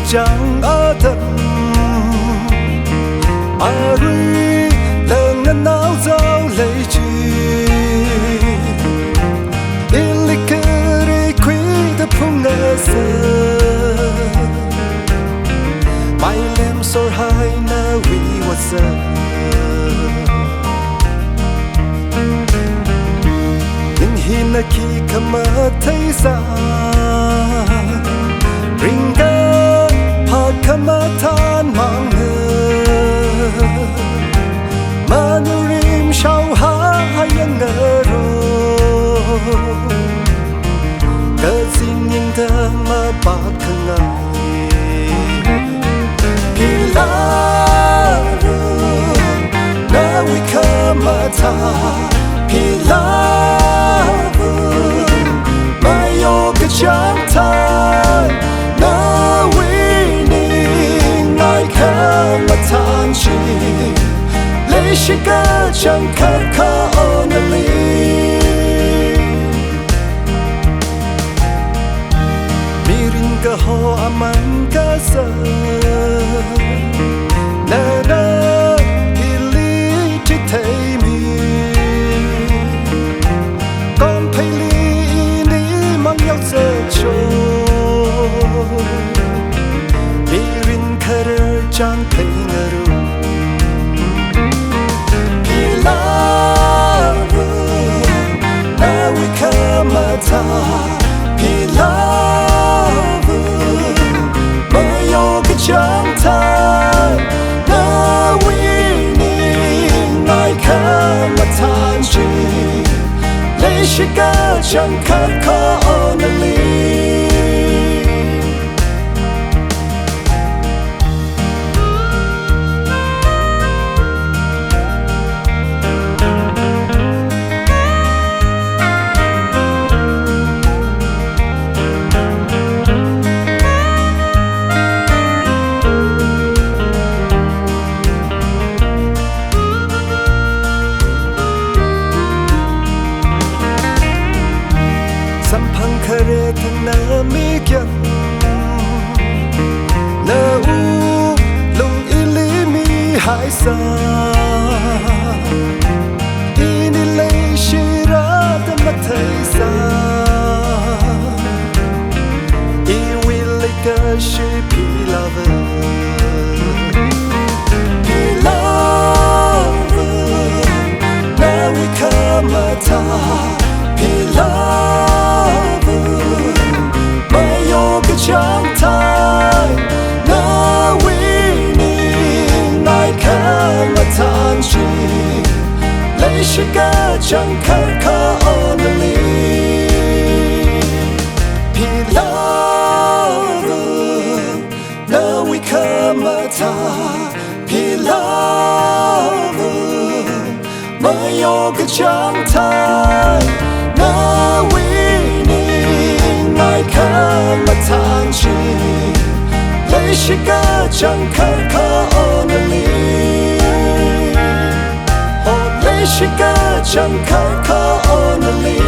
nganuikachang atam Aruila nganaozao leiching kareikhuida phungasak Mailemsor hai NAWUI otsak Hinaki kamatay sa ringga pagkamatan mga manurim siyaw hayang ngaro kazinging dama pagkangay Philava NAWUI kamata Philava Nganuikachang NAWUI ning ai PAMSHIM leiching only miring kaho aman kasa Naga pili titaymi con pili ini mang yaw sa cho miring kareikhuida ngaru Philava NAWUI kamata Philava nganuikachang NAWUI ning ai PAMSHIM leiching only Vetenary NAWUI ilimi hai sa ini SHIMRAH da matay sa iwilikashi Philava Philava NAWUI kamata Philava nganuikachang NAWUI ning ai PAMSHIM leiching only Philava NAWUI kamata Philava nganuikachang NAWUI ning ai PAMSHIM leiching only oh leiching only